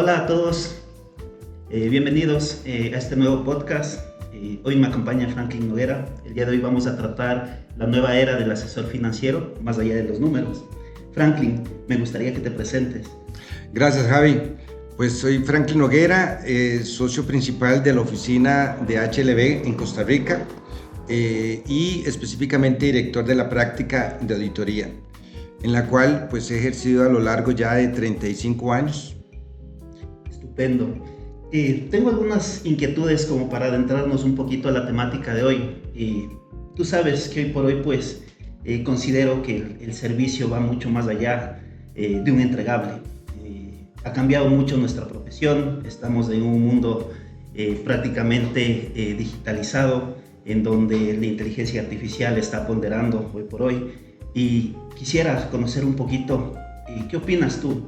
Hola a todos, bienvenidos a este nuevo podcast. Hoy me acompaña Franklin Noguera. El día de hoy vamos a tratar la nueva era del asesor financiero, más allá de los números. Franklin, me gustaría que te presentes. Gracias, Javi. Pues soy Franklin Noguera, socio principal de la oficina de HLB en Costa Rica y específicamente director de la práctica de auditoría, en la cual pues he ejercido a lo largo ya de 35 años. Estupendo. Tengo algunas inquietudes como para adentrarnos un poquito a la temática de hoy. Tú sabes que hoy por hoy pues considero que el servicio va mucho más allá de un entregable. Ha cambiado mucho nuestra profesión, estamos en un mundo prácticamente digitalizado, en donde la inteligencia artificial está ponderando hoy por hoy, y quisiera conocer un poquito qué opinas tú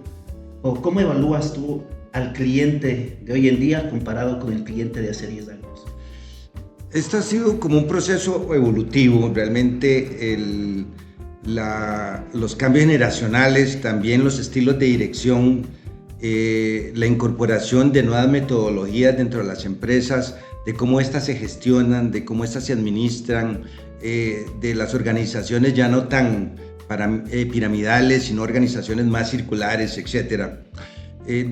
o cómo evalúas tú al cliente de hoy en día comparado con el cliente de hace 10 años. Esto ha sido como un proceso evolutivo, realmente los cambios generacionales, también los estilos de dirección, la incorporación de nuevas metodologías dentro de las empresas, de cómo éstas se gestionan, de cómo éstas se administran, de las organizaciones ya no tan piramidales, sino organizaciones más circulares, etcétera,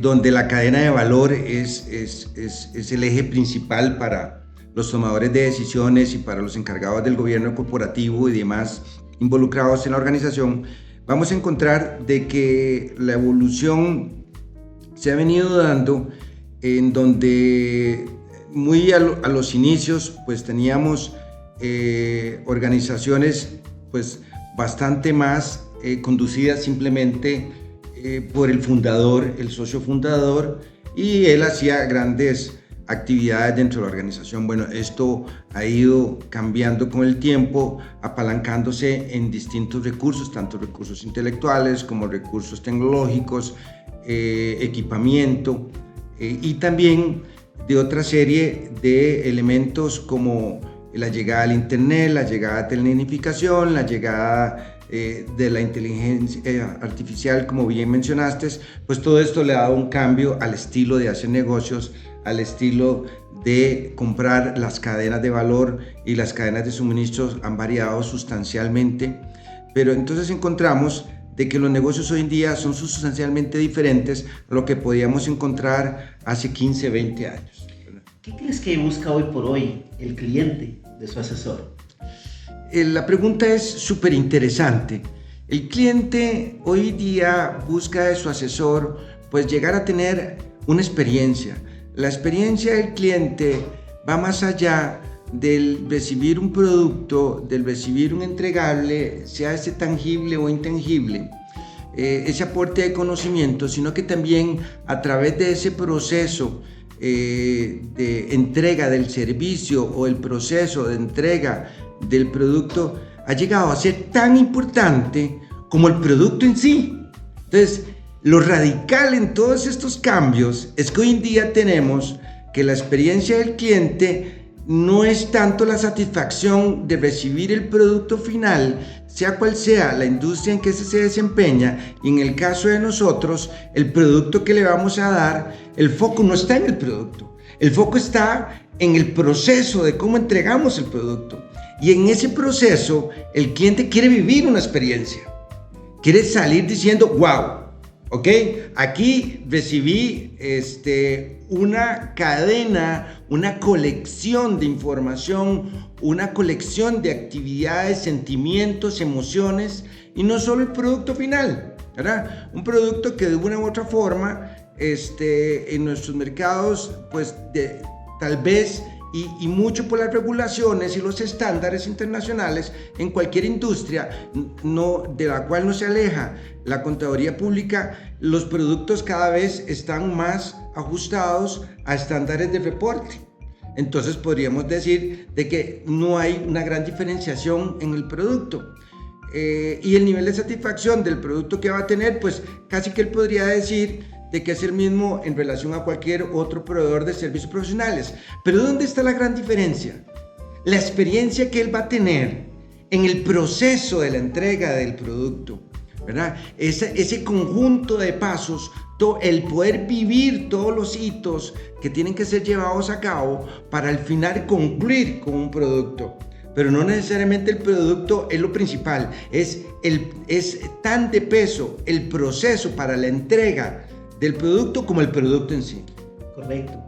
donde la cadena de valor es el eje principal para los tomadores de decisiones y para los encargados del gobierno corporativo y demás involucrados en la organización. Vamos a encontrar de que la evolución se ha venido dando en donde muy a los inicios pues teníamos organizaciones pues bastante más conducidas simplemente por el fundador, el socio fundador, y él hacía grandes actividades dentro de la organización. Bueno, esto ha ido cambiando con el tiempo, apalancándose en distintos recursos, tanto recursos intelectuales como recursos tecnológicos, equipamiento y también de otra serie de elementos como la llegada al internet, la llegada de la tecnificación, la llegada de la inteligencia artificial, como bien mencionaste. Pues todo esto le ha dado un cambio al estilo de hacer negocios, al estilo de comprar. Las cadenas de valor y las cadenas de suministros han variado sustancialmente, pero entonces encontramos de que los negocios hoy en día son sustancialmente diferentes a lo que podíamos encontrar hace 15, 20 años. ¿Qué crees que busca hoy por hoy el cliente de su asesor? La pregunta es súper interesante. El cliente hoy día busca de su asesor pues llegar a tener una experiencia. La experiencia del cliente va más allá del recibir un producto, del recibir un entregable, sea este tangible o intangible, ese aporte de conocimiento, sino que también a través de ese proceso de entrega del servicio o el proceso de entrega del producto ha llegado a ser tan importante como el producto en sí. Entonces, lo radical en todos estos cambios es que hoy en día tenemos que la experiencia del cliente no es tanto la satisfacción de recibir el producto final, sea cual sea la industria en que se desempeña, y en el caso de nosotros, el producto que le vamos a dar, el foco no está en el producto, el foco está en el proceso de cómo entregamos el producto. Y en ese proceso, el cliente quiere vivir una experiencia, quiere salir diciendo, wow, ok, aquí recibí una cadena, una colección de información, una colección de actividades, sentimientos, emociones, y no solo el producto final, ¿verdad? Un producto que de una u otra forma en nuestros mercados pues tal vez y mucho por las regulaciones y los estándares internacionales en cualquier industria de la cual no se aleja la contaduría pública, los productos cada vez están más ajustados a estándares de reporte. Entonces podríamos decir de que no hay una gran diferenciación en el producto. Y el nivel de satisfacción del producto que va a tener, pues casi que él podría decir de que es el mismo en relación a cualquier otro proveedor de servicios profesionales. Pero ¿dónde está la gran diferencia? La experiencia que él va a tener en el proceso de la entrega del producto, ¿verdad? Ese conjunto de pasos el poder vivir todos los hitos que tienen que ser llevados a cabo para al final concluir con un producto. Pero no necesariamente el producto es lo principal, es tan de peso el proceso para la entrega del producto como el producto en sí. Correcto.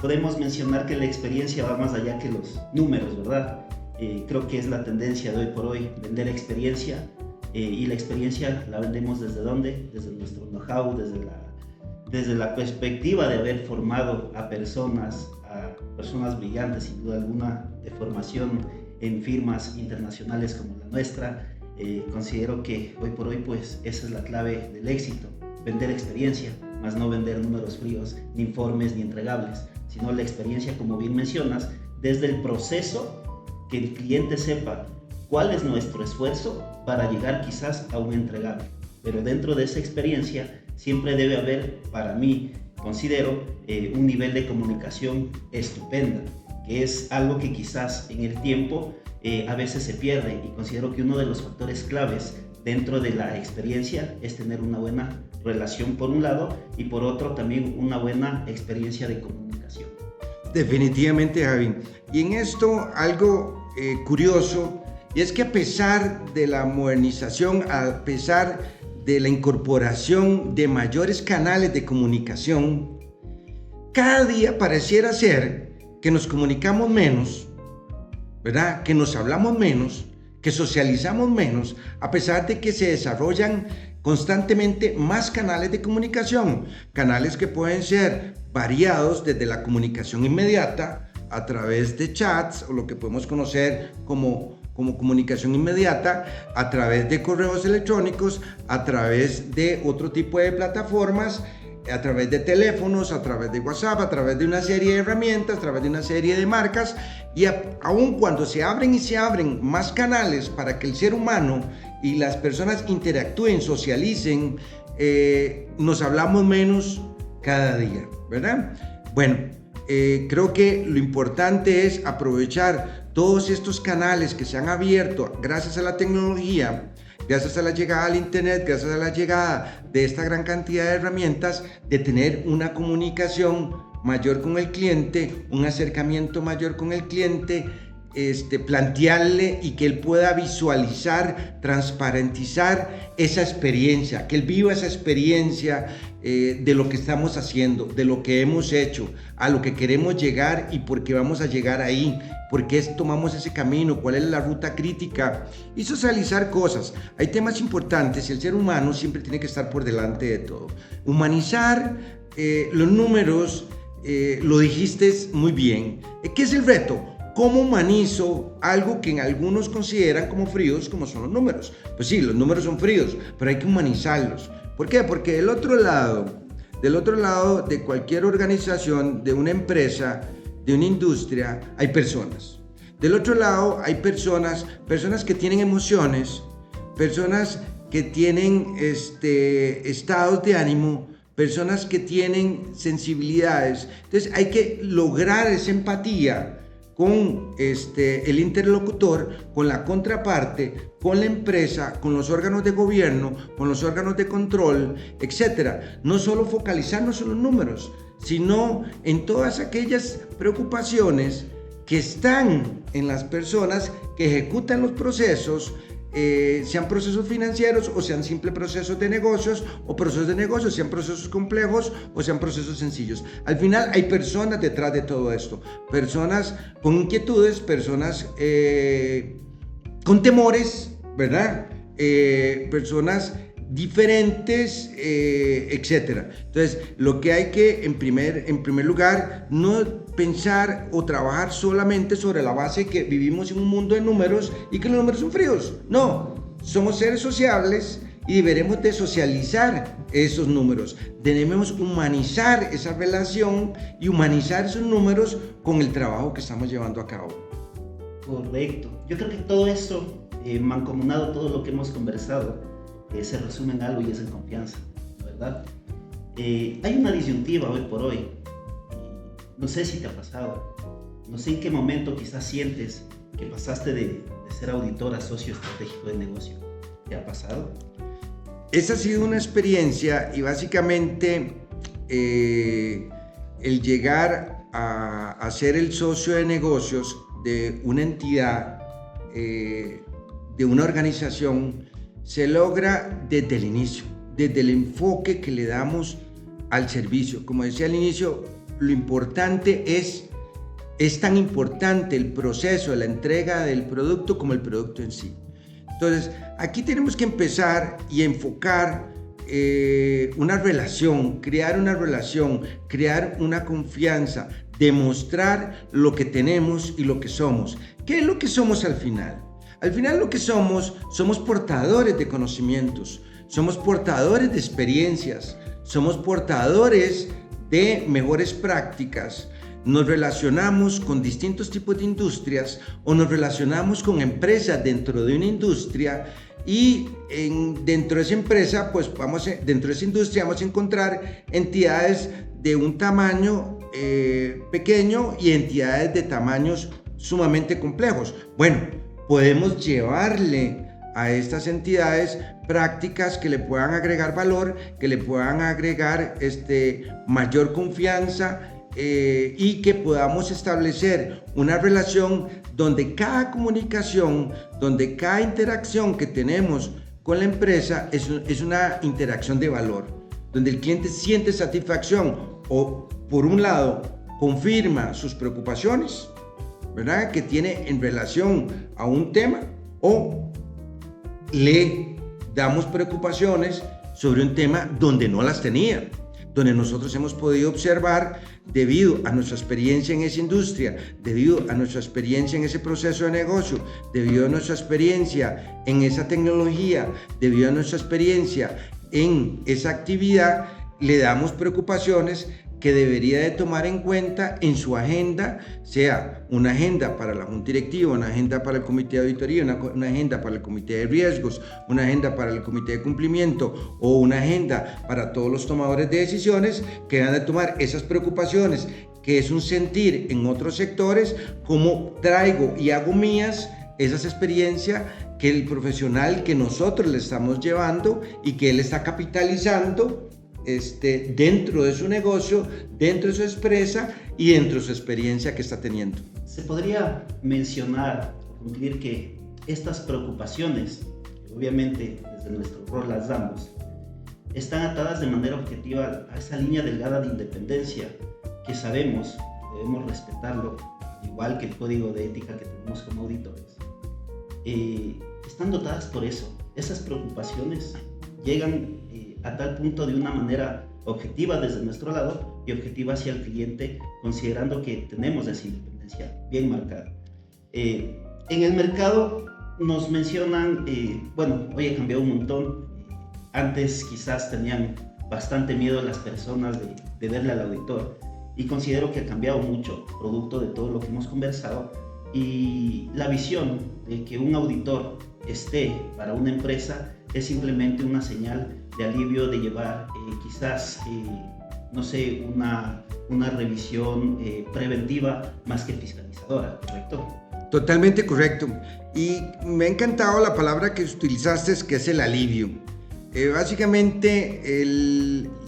Podemos mencionar que la experiencia va más allá que los números, ¿verdad? Creo que es la tendencia de hoy por hoy, vender experiencia, y la experiencia la vendemos ¿desde dónde? Desde nuestro know-how, desde la perspectiva de haber formado a personas brillantes, sin duda alguna, de formación en firmas internacionales como la nuestra. Considero que hoy por hoy pues esa es la clave del éxito, vender experiencia, más no vender números fríos, ni informes, ni entregables, sino la experiencia, como bien mencionas, desde el proceso, que el cliente sepa cuál es nuestro esfuerzo para llegar quizás a un entregable, pero dentro de esa experiencia siempre debe haber, para mí, considero, un nivel de comunicación estupenda, que es algo que quizás en el tiempo a veces se pierde, y considero que uno de los factores claves dentro de la experiencia es tener una buena relación por un lado y por otro también una buena experiencia de comunicación. Definitivamente, Javi. Y en esto algo curioso, y es que a pesar de la modernización, a pesar de la incorporación de mayores canales de comunicación, cada día pareciera ser que nos comunicamos menos, ¿verdad? Que nos hablamos menos, que socializamos menos, a pesar de que se desarrollan constantemente más canales de comunicación, canales que pueden ser variados desde la comunicación inmediata a través de chats o lo que podemos conocer como comunicación inmediata, a través de correos electrónicos, a través de otro tipo de plataformas, a través de teléfonos, a través de WhatsApp, a través de una serie de herramientas, a través de una serie de marcas, y aun cuando se abren más canales para que el ser humano y las personas interactúen, socialicen, nos hablamos menos cada día, ¿verdad? Bueno, creo que lo importante es aprovechar todos estos canales que se han abierto gracias a la tecnología, gracias a la llegada al internet, gracias a la llegada de esta gran cantidad de herramientas, de tener una comunicación mayor con el cliente, un acercamiento mayor con el cliente, plantearle y que él pueda visualizar, transparentizar esa experiencia, que él viva esa experiencia de lo que estamos haciendo, de lo que hemos hecho, a lo que queremos llegar y por qué vamos a llegar ahí, por qué tomamos ese camino, cuál es la ruta crítica, y socializar cosas. Hay temas importantes y el ser humano siempre tiene que estar por delante de todo. Humanizar los números, lo dijiste muy bien. ¿Qué es el reto? ¿Cómo humanizo algo que en algunos consideran como fríos, como son los números? Pues sí, los números son fríos, pero hay que humanizarlos. ¿Por qué? Porque del otro lado de cualquier organización, de una empresa, de una industria, hay personas. Del otro lado hay personas que tienen emociones, personas que tienen estados de ánimo, personas que tienen sensibilidades. Entonces hay que lograr esa empatía con el interlocutor, con la contraparte, con la empresa, con los órganos de gobierno, con los órganos de control, etc. No solo focalizarnos en los números, sino en todas aquellas preocupaciones que están en las personas que ejecutan los procesos, sean procesos financieros o sean simples procesos de negocios, o procesos de negocios, sean procesos complejos o sean procesos sencillos. Al final hay personas detrás de todo esto, personas con inquietudes, personas con temores, ¿verdad? Personas diferentes, etcétera. Entonces, lo que hay que, en primer lugar, no pensar o trabajar solamente sobre la base que vivimos en un mundo de números y que los números son fríos. No, somos seres sociables y deberemos de socializar esos números. Debemos humanizar esa relación y humanizar esos números con el trabajo que estamos llevando a cabo. Correcto. Yo creo que todo eso, mancomunado, todo lo que hemos conversado, se resume en algo y es en confianza, ¿verdad? Hay una disyuntiva hoy por hoy. No sé si te ha pasado, no sé en qué momento quizás sientes que pasaste de ser auditor a socio estratégico de negocio. ¿Te ha pasado? esa ha sido una experiencia y básicamente el llegar a ser el socio de negocios de una entidad, de una organización, se logra desde el inicio, desde el enfoque que le damos al servicio. Como decía al inicio, lo importante es tan importante el proceso de la entrega del producto como el producto en sí. Entonces, aquí tenemos que empezar y enfocar una relación, crear una confianza, demostrar lo que tenemos y lo que somos. ¿Qué es lo que somos al final? Al final lo que somos portadores de conocimientos, somos portadores de experiencias, somos portadores de mejores prácticas. Nos relacionamos con distintos tipos de industrias o nos relacionamos con empresas dentro de una industria y dentro de esa empresa, pues dentro de esa industria vamos a encontrar entidades de un tamaño pequeño y entidades de tamaños sumamente complejos. Bueno, podemos llevarle a estas entidades prácticas que le puedan agregar valor, que le puedan agregar mayor confianza, y que podamos establecer una relación donde cada comunicación, donde cada interacción que tenemos con la empresa es una interacción de valor, donde el cliente siente satisfacción o, por un lado, confirma sus preocupaciones, ¿verdad?, que tiene en relación a un tema, o le damos preocupaciones sobre un tema donde no las tenía, donde nosotros hemos podido observar, debido a nuestra experiencia en esa industria, debido a nuestra experiencia en ese proceso de negocio, debido a nuestra experiencia en esa tecnología, debido a nuestra experiencia en esa actividad, le damos preocupaciones que debería de tomar en cuenta en su agenda, sea una agenda para la junta directiva, una agenda para el comité de auditoría, una agenda para el comité de riesgos, una agenda para el comité de cumplimiento o una agenda para todos los tomadores de decisiones que van a tomar esas preocupaciones, que es un sentir en otros sectores, como traigo y hago mías esas experiencias que el profesional que nosotros le estamos llevando y que él está capitalizando dentro de su negocio, dentro de su empresa y dentro de su experiencia que está teniendo. Se podría mencionar, concluir que estas preocupaciones, que obviamente desde nuestro rol las damos, están atadas de manera objetiva a esa línea delgada de independencia que sabemos que debemos respetarlo, igual que el código de ética que tenemos como auditores. Están dotadas por eso. Esas preocupaciones llegan a tal punto de una manera objetiva desde nuestro lado y objetiva hacia el cliente, considerando que tenemos esa independencia bien marcada. En el mercado nos mencionan, hoy ha cambiado un montón. Antes quizás tenían bastante miedo las personas de verle al auditor, y considero que ha cambiado mucho, producto de todo lo que hemos conversado, y la visión de que un auditor esté para una empresa es simplemente una señal de alivio, de llevar quizás, una revisión preventiva más que fiscalizadora, ¿correcto? Totalmente correcto. Y me ha encantado la palabra que utilizaste, que es el alivio. Básicamente,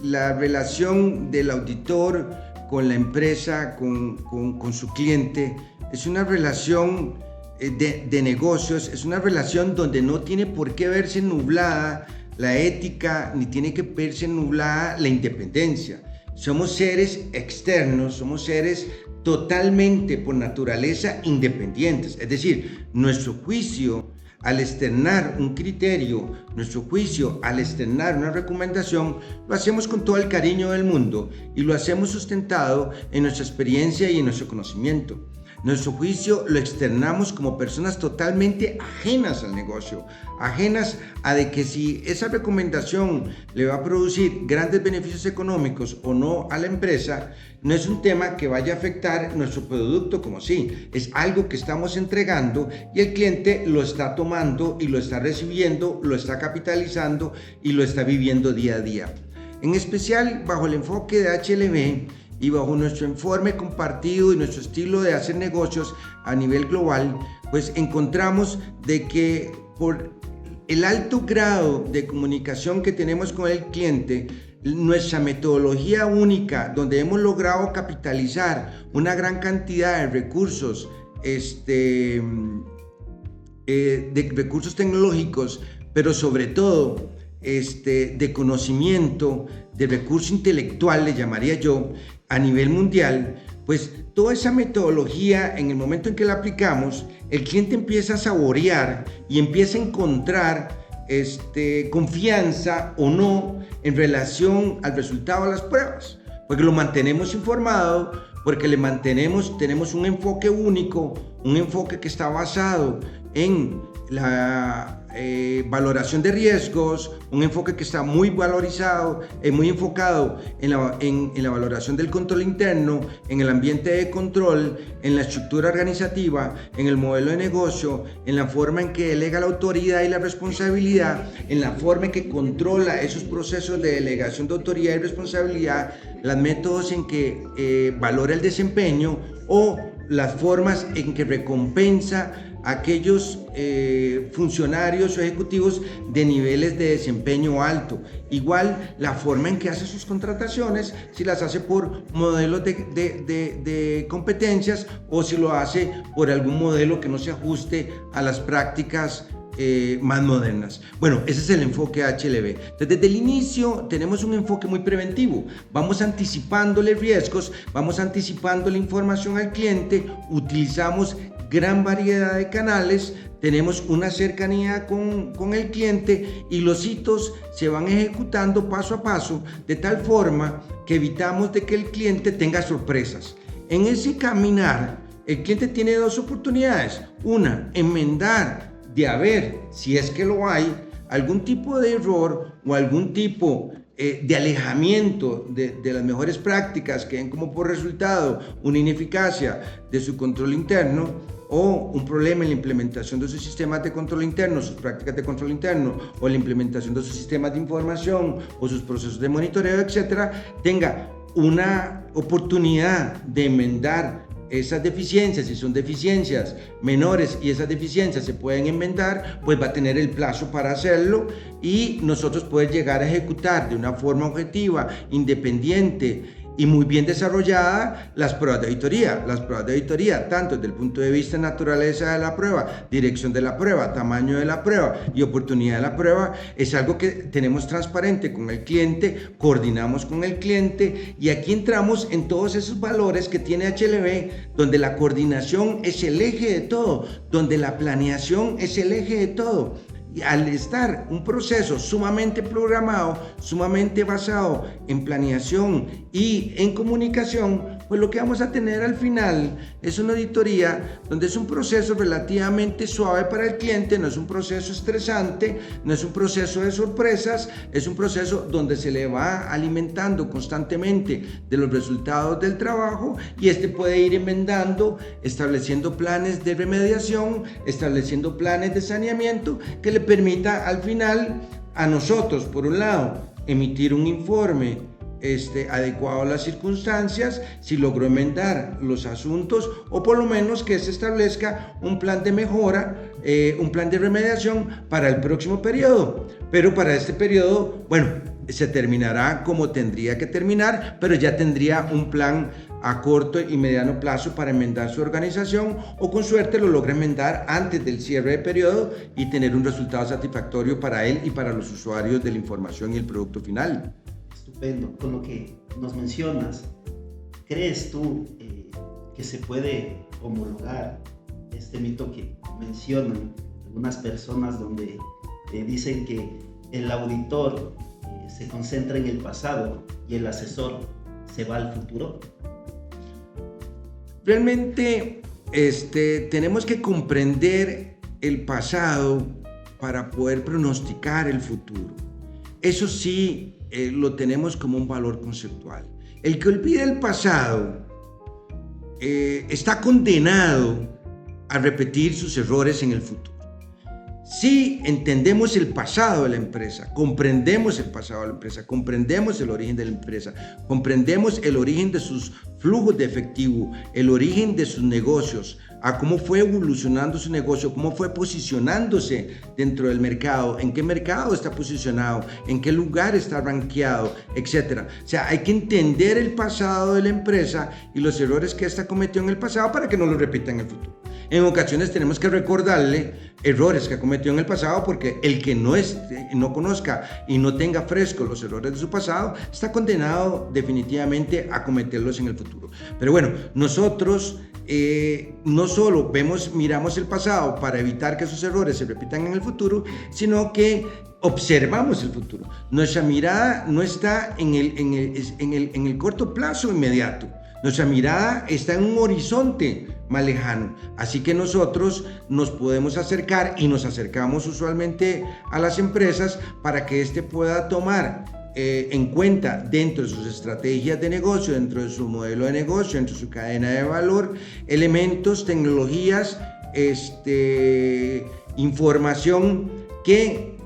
la relación del auditor con la empresa, con su cliente, es una relación de negocios, es una relación donde no tiene por qué verse nublada la ética, ni tiene que verse nublada la independencia. Somos seres externos, somos seres totalmente por naturaleza independientes. Es decir, nuestro juicio al externar un criterio, nuestro juicio al externar una recomendación, lo hacemos con todo el cariño del mundo y lo hacemos sustentado en nuestra experiencia y en nuestro conocimiento. Nuestro juicio lo externamos como personas totalmente ajenas al negocio, ajenas a de que si esa recomendación le va a producir grandes beneficios económicos o no a la empresa, no es un tema que vaya a afectar nuestro producto como sí, es algo que estamos entregando y el cliente lo está tomando y lo está recibiendo, lo está capitalizando y lo está viviendo día a día. En especial bajo el enfoque de HLB, y bajo nuestro informe compartido y nuestro estilo de hacer negocios a nivel global, pues encontramos de que por el alto grado de comunicación que tenemos con el cliente, nuestra metodología única, donde hemos logrado capitalizar una gran cantidad de recursos, de recursos tecnológicos, pero sobre todo de conocimiento, de recurso intelectual, le llamaría yo, a nivel mundial, pues toda esa metodología, en el momento en que la aplicamos, el cliente empieza a saborear y empieza a encontrar confianza o no en relación al resultado de las pruebas, porque lo mantenemos informado, porque tenemos un enfoque único, un enfoque que está basado en la valoración de riesgos, un enfoque que está muy valorizado, muy enfocado en la valoración del control interno, en el ambiente de control, en la estructura organizativa, en el modelo de negocio, en la forma en que delega la autoridad y la responsabilidad, en la forma en que controla esos procesos de delegación de autoridad y responsabilidad, los métodos en que valora el desempeño o las formas en que recompensa a aquellos funcionarios o ejecutivos de niveles de desempeño alto. Igual la forma en que hace sus contrataciones, si las hace por modelos de competencias o si lo hace por algún modelo que no se ajuste a las prácticas más modernas. Bueno, ese es el enfoque HLB. Entonces, desde el inicio tenemos un enfoque muy preventivo. Vamos anticipándole riesgos, vamos anticipando la información al cliente, utilizamos gran variedad de canales, tenemos una cercanía con el cliente y los hitos se van ejecutando paso a paso de tal forma que evitamos de que el cliente tenga sorpresas. En ese caminar, el cliente tiene dos oportunidades. Una, enmendar de haber, si es que lo hay, algún tipo de error o algún tipo de alejamiento de las mejores prácticas que den como por resultado una ineficacia de su control interno o un problema en la implementación de sus sistemas de control interno, sus prácticas de control interno o la implementación de sus sistemas de información o sus procesos de monitoreo, etcétera, tenga una oportunidad de enmendar esas deficiencias. Si son deficiencias menores y esas deficiencias se pueden enmendar, pues va a tener el plazo para hacerlo y nosotros poder llegar a ejecutar de una forma objetiva, independiente y muy bien desarrollada las pruebas de auditoría. Las pruebas de auditoría, tanto desde el punto de vista de naturaleza de la prueba, dirección de la prueba, tamaño de la prueba y oportunidad de la prueba, es algo que tenemos transparente con el cliente, coordinamos con el cliente y aquí entramos en todos esos valores que tiene HLB, donde la coordinación es el eje de todo, donde la planeación es el eje de todo. Y al estar un proceso sumamente programado, sumamente basado en planeación y en comunicación, pues lo que vamos a tener al final es una auditoría donde es un proceso relativamente suave para el cliente, no es un proceso estresante, no es un proceso de sorpresas, es un proceso donde se le va alimentando constantemente de los resultados del trabajo y puede ir enmendando, estableciendo planes de remediación, estableciendo planes de saneamiento que le permita al final a nosotros, por un lado, emitir un informe adecuado a las circunstancias, si logró enmendar los asuntos o por lo menos que se establezca un plan de mejora, un plan de remediación para el próximo periodo. Pero para este periodo, bueno, se terminará como tendría que terminar, pero ya tendría un plan a corto y mediano plazo para enmendar su organización o con suerte lo logra enmendar antes del cierre de periodo y tener un resultado satisfactorio para él y para los usuarios de la información y el producto final. Estupendo. Con lo que nos mencionas, ¿crees tú que se puede homologar este mito que mencionan algunas personas donde dicen que el auditor se concentra en el pasado y el asesor se va al futuro? Realmente tenemos que comprender el pasado para poder pronosticar el futuro. Eso sí, lo tenemos como un valor conceptual. El que olvida el pasado está condenado a repetir sus errores en el futuro. Si entendemos el pasado de la empresa, comprendemos el pasado de la empresa, comprendemos el origen de la empresa, comprendemos el origen de sus flujos de efectivo, el origen de sus negocios, a cómo fue evolucionando su negocio, cómo fue posicionándose dentro del mercado, en qué mercado está posicionado, en qué lugar está rankeado, etc. O sea, hay que entender el pasado de la empresa y los errores que ésta cometió en el pasado para que no lo repita en el futuro. En ocasiones tenemos que recordarle errores que ha cometido en el pasado, porque el que no conozca y no tenga fresco los errores de su pasado está condenado definitivamente a cometerlos en el futuro. Pero bueno, nosotros no solo miramos el pasado para evitar que esos errores se repitan en el futuro, sino que observamos el futuro. Nuestra mirada no está en el corto plazo inmediato. Nuestra mirada está en un horizonte más lejano, así que nosotros nos podemos acercar y nos acercamos usualmente a las empresas para que éste pueda tomar en cuenta dentro de sus estrategias de negocio, dentro de su modelo de negocio, dentro de su cadena de valor, elementos, tecnologías, información que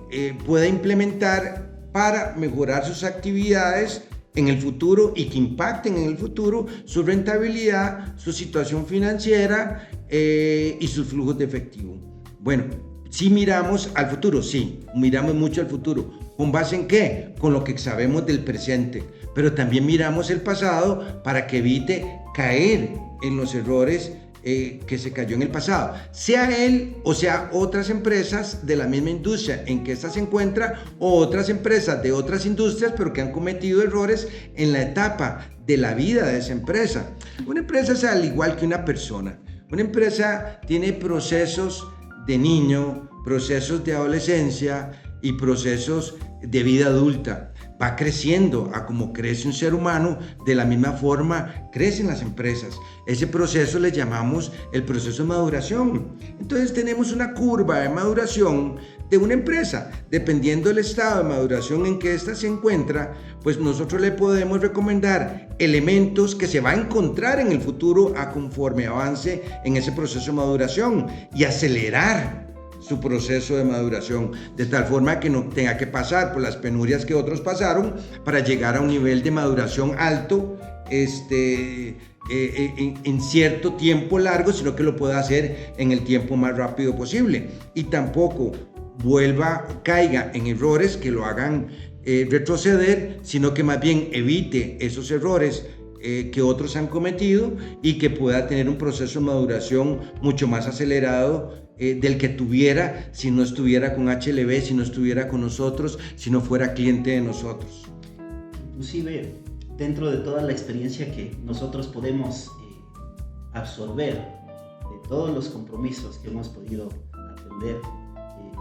pueda implementar para mejorar sus actividades en el futuro y que impacten en el futuro su rentabilidad, su situación financiera y sus flujos de efectivo. Bueno, si miramos al futuro, sí, miramos mucho al futuro. ¿Con base en qué? Con lo que sabemos del presente, pero también miramos el pasado para que evite caer en los errores que se cayó en el pasado, sea él o sea otras empresas de la misma industria en que ésta se encuentra, o otras empresas de otras industrias pero que han cometido errores en la etapa de la vida de esa empresa. Una empresa es al igual que una persona. Una empresa tiene procesos de niño, procesos de adolescencia y procesos de vida adulta. Va creciendo a como crece un ser humano, de la misma forma crecen las empresas. Ese proceso le llamamos el proceso de maduración. Entonces tenemos una curva de maduración de una empresa. Dependiendo del estado de maduración en que ésta se encuentra, pues nosotros le podemos recomendar elementos que se va a encontrar en el futuro a conforme avance en ese proceso de maduración y acelerar su proceso de maduración, de tal forma que no tenga que pasar por las penurias que otros pasaron para llegar a un nivel de maduración alto en cierto tiempo largo, sino que lo pueda hacer en el tiempo más rápido posible, y tampoco caiga en errores que lo hagan retroceder, sino que más bien evite esos errores que otros han cometido y que pueda tener un proceso de maduración mucho más acelerado del que tuviera si no estuviera con HLB, si no estuviera con nosotros, si no fuera cliente de nosotros. Inclusive, dentro de toda la experiencia que nosotros podemos absorber de todos los compromisos que hemos podido atender,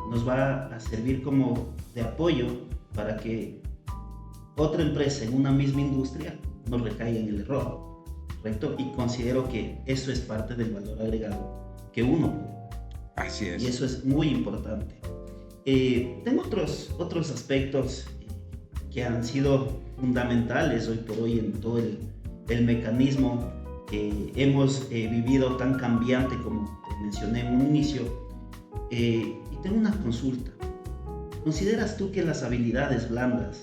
nos va a servir como de apoyo para que otra empresa en una misma industria no recaiga en el error, ¿correcto? Y considero que eso es parte del valor agregado que uno. Así es. Y eso es muy importante. Tengo otros aspectos que han sido fundamentales hoy por hoy en todo el mecanismo que hemos vivido tan cambiante como te mencioné en un inicio. Y tengo una consulta. ¿Consideras tú que las habilidades blandas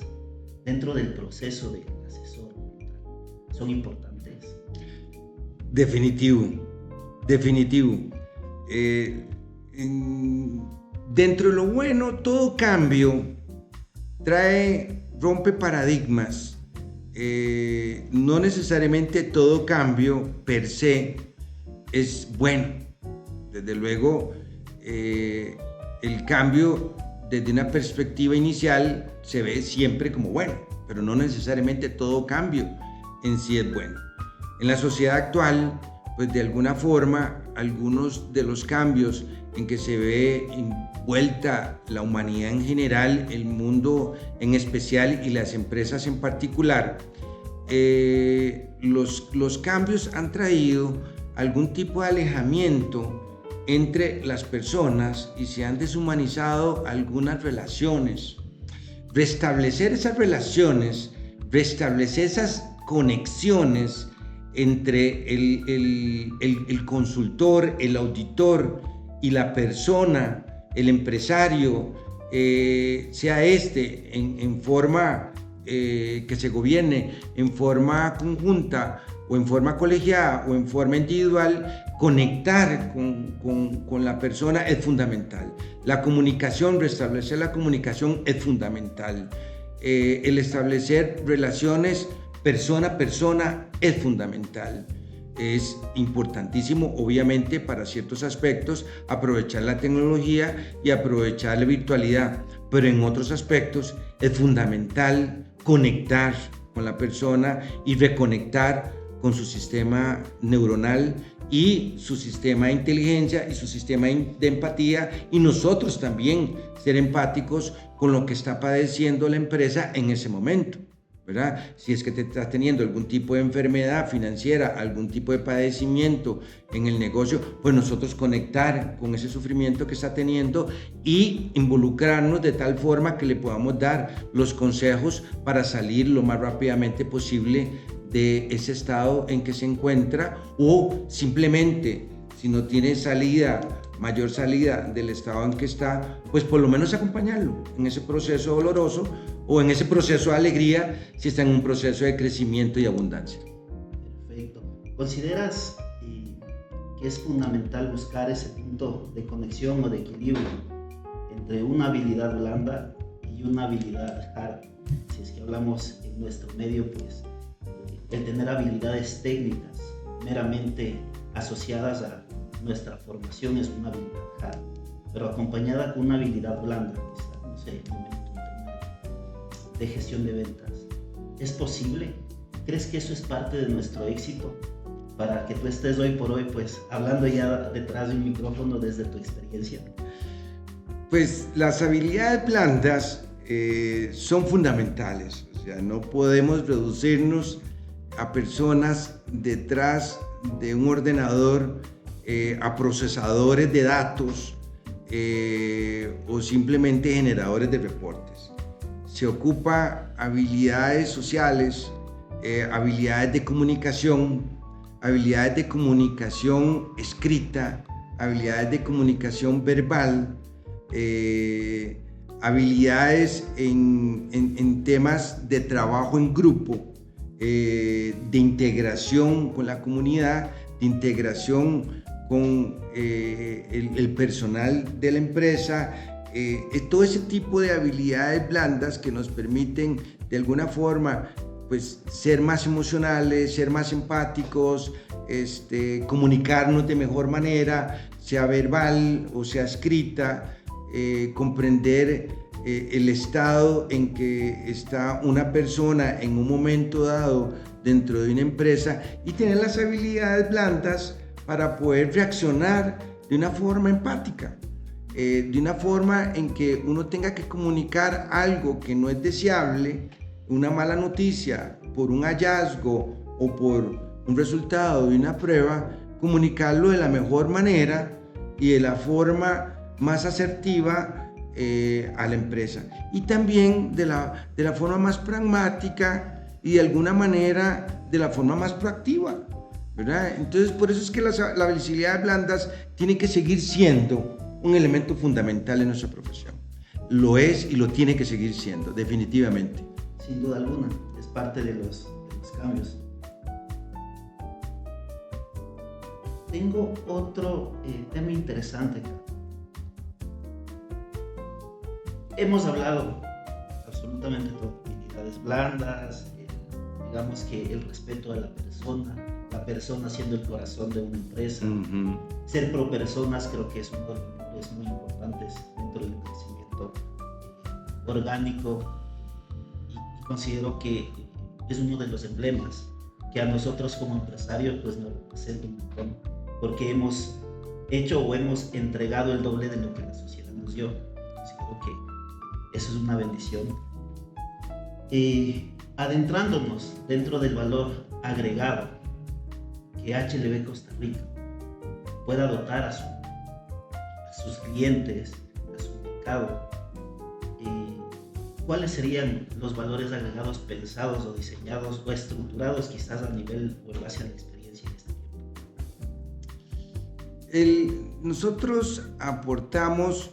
dentro del proceso de asesor son importantes? Definitivo. Dentro de lo bueno, todo cambio rompe paradigmas. No necesariamente todo cambio per se es bueno. Desde luego, el cambio desde una perspectiva inicial se ve siempre como bueno, pero no necesariamente todo cambio en sí es bueno. En la sociedad actual, pues de alguna forma, algunos de los cambios en que se ve envuelta la humanidad en general, el mundo en especial y las empresas en particular, los cambios han traído algún tipo de alejamiento entre las personas y se han deshumanizado algunas relaciones. Restablecer esas relaciones, restablecer esas conexiones entre el consultor, el auditor y la persona, el empresario, sea en forma que se gobierne en forma conjunta o en forma colegiada o en forma individual, conectar con la persona es fundamental. La comunicación, restablecer la comunicación es fundamental. El establecer relaciones persona a persona es fundamental. Es importantísimo, obviamente, para ciertos aspectos, aprovechar la tecnología y aprovechar la virtualidad, pero en otros aspectos es fundamental conectar con la persona y reconectar con su sistema neuronal y su sistema de inteligencia y su sistema de empatía, y nosotros también ser empáticos con lo que está padeciendo la empresa en ese momento, ¿verdad? Si es que te estás teniendo algún tipo de enfermedad financiera, algún tipo de padecimiento en el negocio, pues nosotros conectar con ese sufrimiento que está teniendo y involucrarnos de tal forma que le podamos dar los consejos para salir lo más rápidamente posible de ese estado en que se encuentra, o simplemente si no tiene mayor salida del estado en que está, pues por lo menos acompañarlo en ese proceso doloroso o en ese proceso de alegría si está en un proceso de crecimiento y abundancia. Perfecto. ¿Consideras que es fundamental buscar ese punto de conexión o de equilibrio entre una habilidad blanda y una habilidad hard? Si es que hablamos en nuestro medio, pues el tener habilidades técnicas meramente asociadas a nuestra formación es una habilidad hard, pero acompañada con una habilidad blanda, quizá, no sé, de gestión de ventas. ¿Es posible? ¿Crees que eso es parte de nuestro éxito? Para que tú estés hoy por hoy, pues, hablando ya detrás de un micrófono desde tu experiencia. Pues las habilidades blandas son fundamentales, o sea, no podemos reducirnos a personas detrás de un ordenador, a procesadores de datos o simplemente generadores de reportes. Se ocupa habilidades sociales, habilidades de comunicación escrita, habilidades de comunicación verbal, habilidades en temas de trabajo en grupo, de integración con la comunidad, de integración con el personal de la empresa, todo ese tipo de habilidades blandas que nos permiten de alguna forma pues ser más emocionales, ser más empáticos, comunicarnos de mejor manera, sea verbal o sea escrita, comprender el estado en que está una persona en un momento dado dentro de una empresa y tener las habilidades blandas para poder reaccionar de una forma empática, de una forma en que uno tenga que comunicar algo que no es deseable, una mala noticia por un hallazgo o por un resultado de una prueba, comunicarlo de la mejor manera y de la forma más asertiva a la empresa, y también de la forma más pragmática y de alguna manera de la forma más proactiva, ¿verdad? Entonces por eso es que las habilidades blandas tienen que seguir siendo un elemento fundamental en nuestra profesión. Lo es y lo tiene que seguir siendo, definitivamente. Sin duda alguna, es parte de los cambios. Tengo otro tema interesante acá. Hemos hablado absolutamente todo, habilidades blandas, digamos que el respeto a la persona siendo el corazón de una empresa, ser pro personas, creo que es uno de los valores muy importantes dentro del crecimiento orgánico, y considero que es uno de los emblemas que a nosotros como empresarios pues nos representa un montón, porque hemos hecho o hemos entregado el doble de lo que la sociedad nos dio. Considero que eso es una bendición. Adentrándonos dentro del valor agregado que HLB Costa Rica pueda dotar a sus clientes, a su mercado, ¿cuáles serían los valores agregados pensados o diseñados o estructurados quizás a nivel o en base a la experiencia de este tiempo? Nosotros aportamos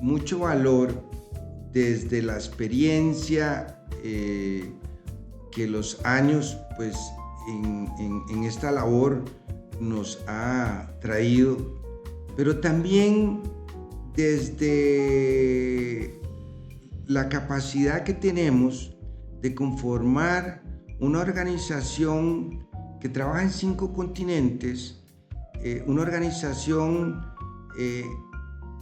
mucho valor desde la experiencia que los años pues en esta labor nos ha traído, pero también desde la capacidad que tenemos de conformar una organización que trabaja en 5 continentes, una organización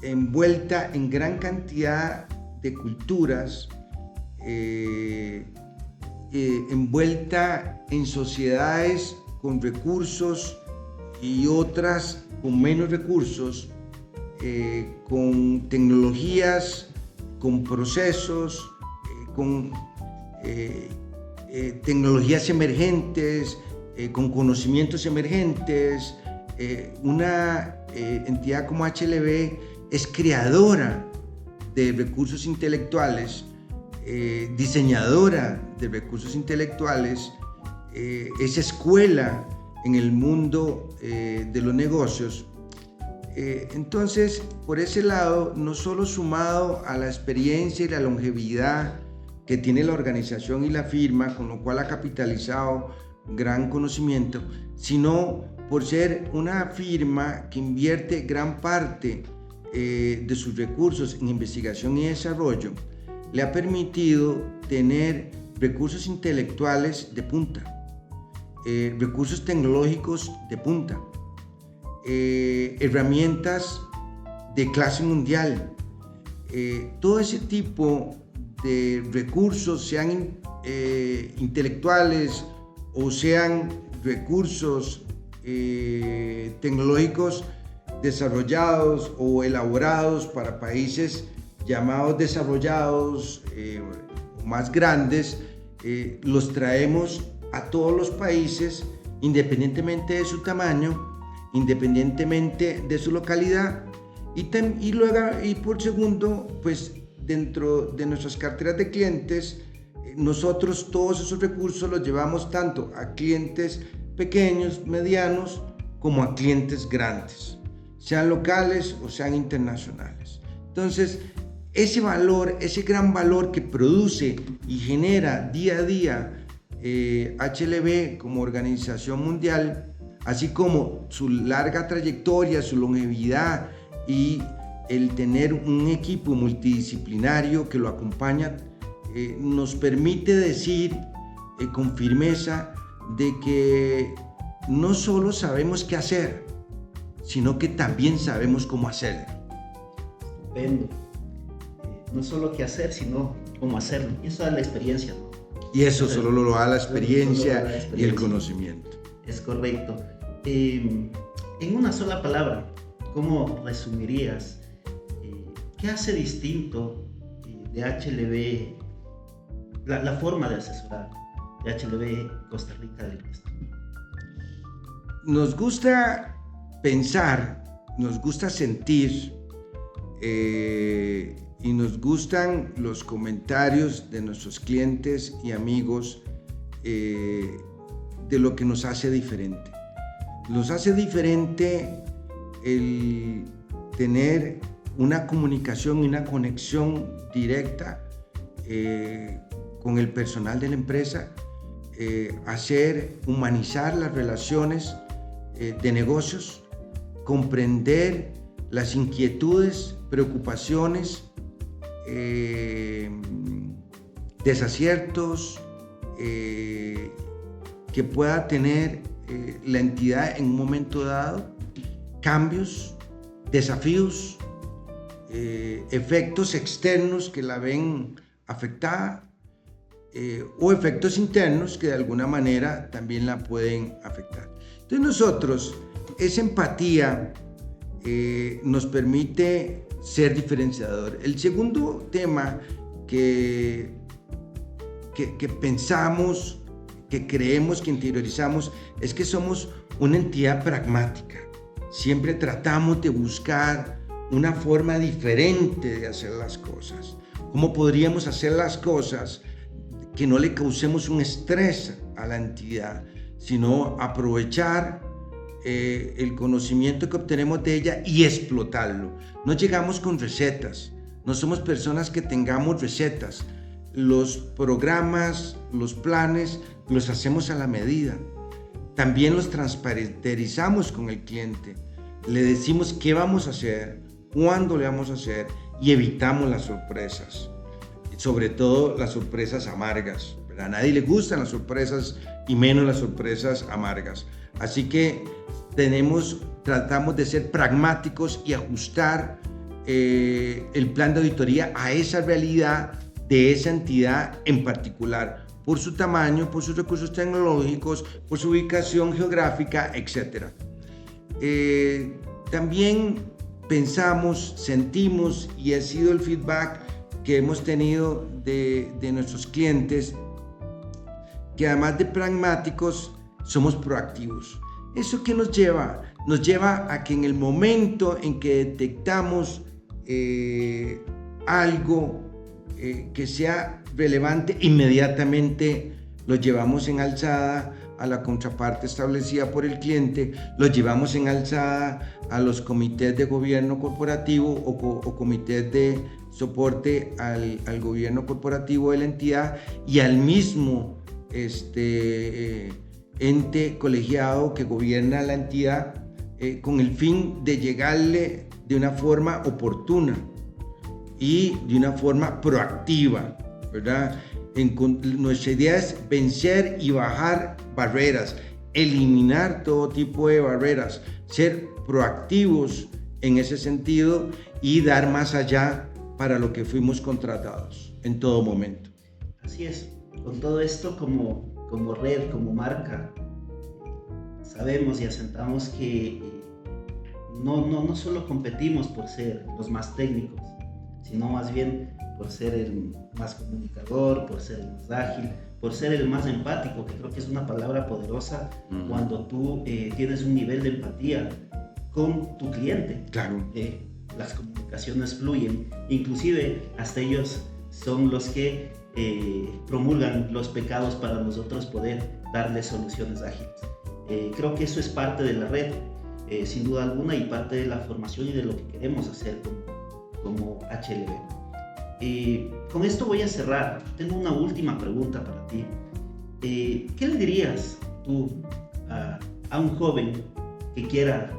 envuelta en gran cantidad de culturas, envuelta en sociedades con recursos y otras con menos recursos, con tecnologías, con procesos, con tecnologías emergentes, con conocimientos emergentes. Una entidad como HLB es creadora de recursos intelectuales, diseñadora de recursos intelectuales, es escuela en el mundo de los negocios. Entonces, por ese lado, no solo sumado a la experiencia y la longevidad que tiene la organización y la firma, con lo cual ha capitalizado gran conocimiento, sino por ser una firma que invierte gran parte de sus recursos en investigación y desarrollo, le ha permitido tener recursos intelectuales de punta, recursos tecnológicos de punta, herramientas de clase mundial. Todo ese tipo de recursos, sean intelectuales o sean recursos tecnológicos desarrollados o elaborados para países llamados desarrollados o más grandes, los traemos a todos los países independientemente de su tamaño, independientemente de su localidad, y luego, y por segundo, pues dentro de nuestras carteras de clientes, nosotros todos esos recursos los llevamos tanto a clientes pequeños, medianos, como a clientes grandes, sean locales o sean internacionales. Entonces, ese valor, ese gran valor que produce y genera día a día HLB como organización mundial, así como su larga trayectoria, su longevidad y el tener un equipo multidisciplinario que lo acompaña, nos permite decir con firmeza de que no solo sabemos qué hacer, sino que también sabemos cómo hacerlo. Estupendo. No solo qué hacer, sino cómo hacerlo. Y eso da la experiencia, ¿no? Y eso solo lo da la experiencia y el conocimiento. Es correcto. En una sola palabra, ¿cómo resumirías qué hace distinto de HLB, la forma de asesorar de HLB Costa Rica del resto? Nos gusta pensar, nos gusta sentir y nos gustan los comentarios de nuestros clientes y amigos de lo que nos hace diferente. Nos hace diferente el tener una comunicación y una conexión directa con el personal de la empresa, humanizar las relaciones de negocios, comprender las inquietudes, preocupaciones, desaciertos que pueda tener la entidad en un momento dado, cambios, desafíos, efectos externos que la ven afectada o efectos internos que de alguna manera también la pueden afectar. Entonces nosotros, esa empatía nos permite ser diferenciador. El segundo tema que pensamos, que creemos, que interiorizamos, es que somos una entidad pragmática. Siempre tratamos de buscar una forma diferente de hacer las cosas. ¿Cómo podríamos hacer las cosas que no le causemos un estrés a la entidad, sino aprovechar el conocimiento que obtenemos de ella y explotarlo? No llegamos con recetas, no somos personas que tengamos recetas. Los programas, los planes, los hacemos a la medida. También los transparenterizamos con el cliente. Le decimos qué vamos a hacer, cuándo le vamos a hacer y evitamos las sorpresas. Sobre todo las sorpresas amargas. A nadie le gustan las sorpresas y menos las sorpresas amargas. Así que tratamos de ser pragmáticos y ajustar el plan de auditoría a esa realidad de esa entidad en particular, por su tamaño, por sus recursos tecnológicos, por su ubicación geográfica, etc. También pensamos, sentimos, y ha sido el feedback que hemos tenido de nuestros clientes, que además de pragmáticos, somos proactivos. ¿Eso qué nos lleva? Nos lleva a que en el momento en que detectamos algo que sea relevante, inmediatamente lo llevamos en alzada a la contraparte establecida por el cliente, lo llevamos en alzada a los comités de gobierno corporativo o comités de soporte al gobierno corporativo de la entidad y al mismo ente colegiado que gobierna la entidad, con el fin de llegarle de una forma oportuna y de una forma proactiva, ¿verdad? Nuestra idea es vencer y bajar barreras, eliminar todo tipo de barreras, ser proactivos en ese sentido y dar más allá para lo que fuimos contratados en todo momento. Así es, con todo esto como red, como marca, sabemos y asentamos que no solo competimos por ser los más técnicos, sino más bien por ser el más comunicador, por ser el más ágil, por ser el más empático, que creo que es una palabra poderosa cuando tú tienes un nivel de empatía con tu cliente. Claro. Las comunicaciones fluyen, inclusive hasta ellos son los que promulgan los pecados para nosotros poder darles soluciones ágiles. Creo que eso es parte de la red, sin duda alguna, y parte de la formación y de lo que queremos hacer como HLB. Con esto voy a cerrar. Tengo una última pregunta para ti. ¿Qué le dirías tú a un joven que quiera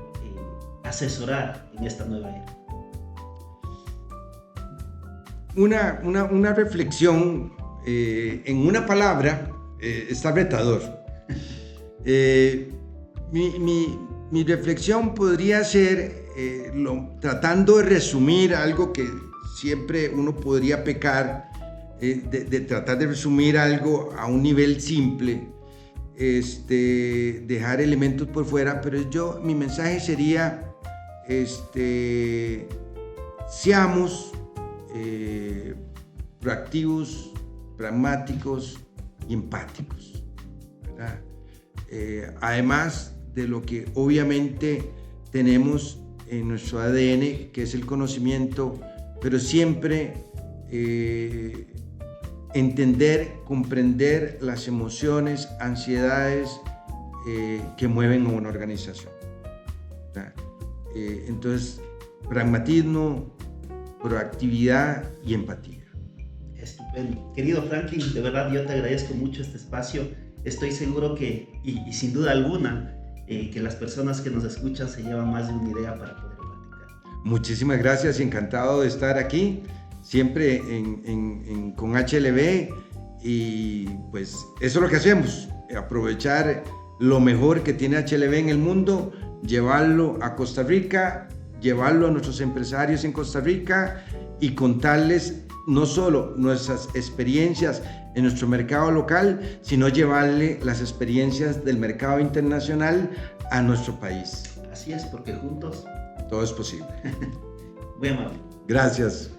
asesorar en esta nueva era? Una reflexión en una palabra está retador. Mi reflexión podría ser tratando de resumir algo que siempre uno podría pecar, de tratar de resumir algo a un nivel simple, dejar elementos por fuera, pero mi mensaje sería, seamos proactivos, pragmáticos y empáticos, ¿verdad? Además de lo que obviamente tenemos en nuestro ADN, que es el conocimiento, pero siempre entender, comprender las emociones, ansiedades que mueven a una organización, ¿verdad? Entonces, pragmatismo, proactividad y empatía. Estupendo. Querido Franklin, de verdad yo te agradezco mucho este espacio. Estoy seguro que, y sin duda alguna, que las personas que nos escuchan se llevan más de una idea para poder platicar. Muchísimas gracias y encantado de estar aquí, siempre con HLB, y pues eso es lo que hacemos, aprovechar lo mejor que tiene HLB en el mundo, llevarlo a Costa Rica, llevarlo a nuestros empresarios en Costa Rica y contarles no solo nuestras experiencias en nuestro mercado local, sino llevarle las experiencias del mercado internacional a nuestro país. Así es, porque juntos todo es posible. Muy amable. Gracias.